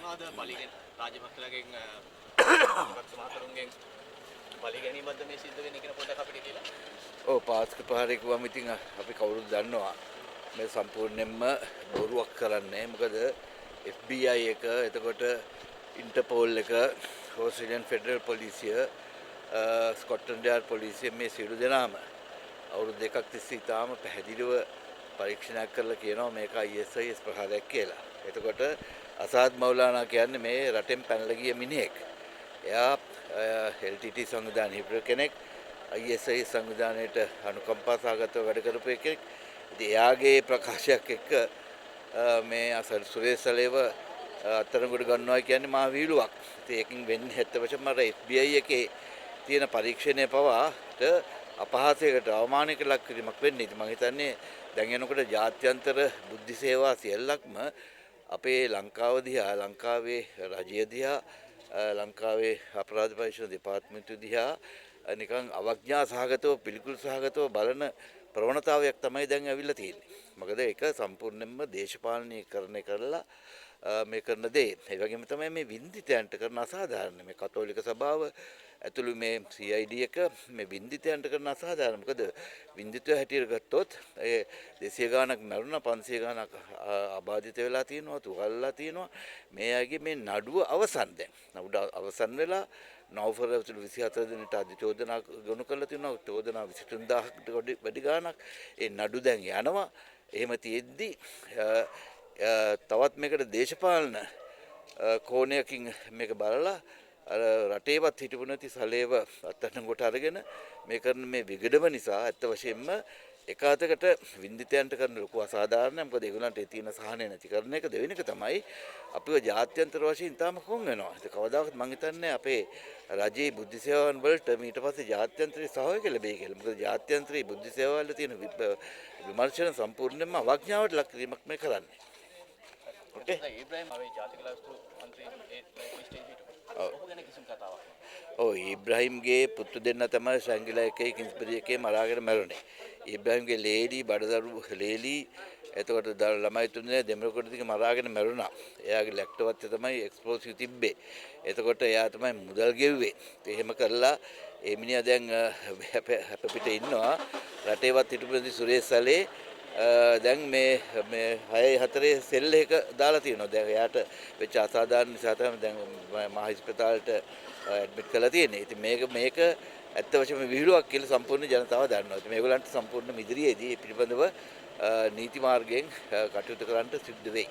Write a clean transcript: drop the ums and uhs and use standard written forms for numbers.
දන්නවද පලිගෙන රාජපක්ෂලගෙන් රාජපක්ෂ මහතුරුන්ගෙන් පලිගැනීමක්ද මේ සිද්ධ වෙන්නේ කියන පොඩක් අපිට කියලා. ඔව් පාස්ක ප්‍රහාරය කිව්වම ඉතින් අපි කවුරුත් දන්නවා මේ සම්පූර්ණයෙන්ම බොරුවක් කරන්නේ. මොකද FBI එක එතකොට ඉන්ටර්පෝල් එක ඕස්ට්‍රේලියන් ෆෙඩරල් පොලිසිය ස්කොට්ලන්ඩ් යාඩ් පොලිසිය මේ සියලු දෙනාම අවුරුදු දෙකක් තිස්සේ ඉතාම පැහැදිලිව පරීක්ෂණයක් කරලා කියනවා මේක ISIS ප්‍රහාරයක් කියලා. එතකොට අසාද් මෞලානා කියන්නේ මේ රටෙන් පැනලා ගිය මිනිහෙක්. එයා LTT සංවිධානයේ හිටපු කෙනෙක්. ISIS සංවිධානයට අනුකම්පා සහගතව වැඩ කරපු එකෙක්. ඉතින් එයාගේ ප්‍රකාශයක් එක්ක මේ අසල් සුරේසලේව අත්අඩංගුවට ගන්නවා කියන්නේ මහා විහිළුවක්. ඉතින් ඒකෙන් වෙන්නේ ඇත්ත වශයෙන්ම අර FBI එකේ තියෙන පරීක්ෂණය පවාට අපහාසයකට අවමානයකට ලක් කිරීමක් වෙන්නේ. ඉතින් මම හිතන්නේ දැන් යනකොට ජාත්‍යන්තර බුද්ධි සේවා සියල්ලක්ම අපේ ලංකාව දිහා ලංකාවේ රජය දිහා ලංකාවේ අපරාධ පරීක්ෂණ දෙපාර්තමේන්තුව දිහා නිකන් අවඥා සහගතව පිළිකුල් සහගතව බලන ප්‍රවණතාවයක් තමයි දැන් ඇවිල්ලා තියෙන්නේ. මොකද ඒක සම්පූර්ණයෙන්ම දේශපාලනීකරණය කරලා මේ කරන දේ. ඒ වගේම තමයි මේ වින්දිතයන්ට කරන අසාධාරණ මේ කතෝලික සභාව ඇතුළු මේ CID එක මේ වින්දිතයන්ට කරන අසාධාරණ. මොකද වින්දිතය හැටියට ගත්තොත් ඒ 200 ගාණක් මරුණා 500 ගාණක් අබාධිත වෙලා තියෙනවා තුවාලලා තියෙනවා. මේ අයගේ මේ නඩුව අවසන් දැන්. නඩුව අවසන් වෙලා නවම්බර් 24 දිනට අධිචෝදනා ගොනු කරලා තියෙනවා. චෝදනා 23000කට වැඩි ගාණක්. ඒ නඩු දැන් යනවා. එහෙම තියෙද්දි තවත් මේකට දේශපාලන කෝණයකින් මේක බලලා අර රටේවත් හිටපු නැති සලේව අත්අඩංගුවට අරගෙන මේ කරන මේ විගඩම නිසා ඇත්ත වශයෙන්ම එක අතකට වින්දිතයන්ට කරන ලොකු අසාධාරණයක්. මොකද ඒගොල්ලන්ට ඒ තියෙන සහනය නැති කරන එක. දෙවෙනි එක තමයි අපිව ජාත්‍යන්තර වශයෙන් තාම කොන් වෙනවා. ඒක කවදාකවත් මම හිතන්නේ අපේ රජයේ බුද්ධ සේවාවන් වලට ඊට පස්සේ ජාත්‍යන්තරයේ සහයෝගය ලැබෙයි කියලා. මොකද ජාත්‍යන්තරයේ බුද්ධ සේවාවල් වල තියෙන විමර්ශන සම්පූර්ණයෙන්ම අවඥාවට ලක් කිරීමක් මේ කරන්නේ. ඕකේ. ඉබ්‍රාහිම් අපි ජාතික ලස්තු මන්ත්‍රී ඒ ස්ටේජ් හිටපු. ඔහු ගැන කිසිම කතාවක්. ඔව් ඉබ්‍රාහිම්ගේ පුතු දෙන්න තමයි ශංගිලා එකේ කිංස්බරි එකේ මරාගෙන මැරුණේ. ඉබ්‍රාහිම්ගේ ලේලි බඩදරු ලේලි එතකොට ළමයි තුනේ දෙමළකොට දිග මරාගෙන මැරුණා. එයාගේ ලැප්ටොප් එකේ තමයි එක්ස්ප්ලෝසිව් තිබ්බේ. එතකොට එයා තමයි මුදල් ගෙව්වේ. එහෙම කරලා ඒ මිනිහා දැන් හැප පිට ඉන්නවා. රටේවත් හිටපු සුරේසලේ දැන් මේ 6/4 සෙල් එක දාලා තියෙනවා. දැන් එයාට වෙච්ච අසාධාරණ නිසා තමයි දැන් මහ ඉස්පිතාලට ඇඩ්මිට් කරලා තියෙන්නේ. ඉතින් මේක ඇත්ත වශයෙන්ම විහිළුවක් කියලා සම්පූර්ණ ජනතාව දන්නවා. ඉතින් මේගොල්ලන්ට සම්පූර්ණ ඉදිරියේදී මේ පිළිබඳව නීති මාර්ගයෙන් කටයුතු කරන්න සිද්ධ වෙයි.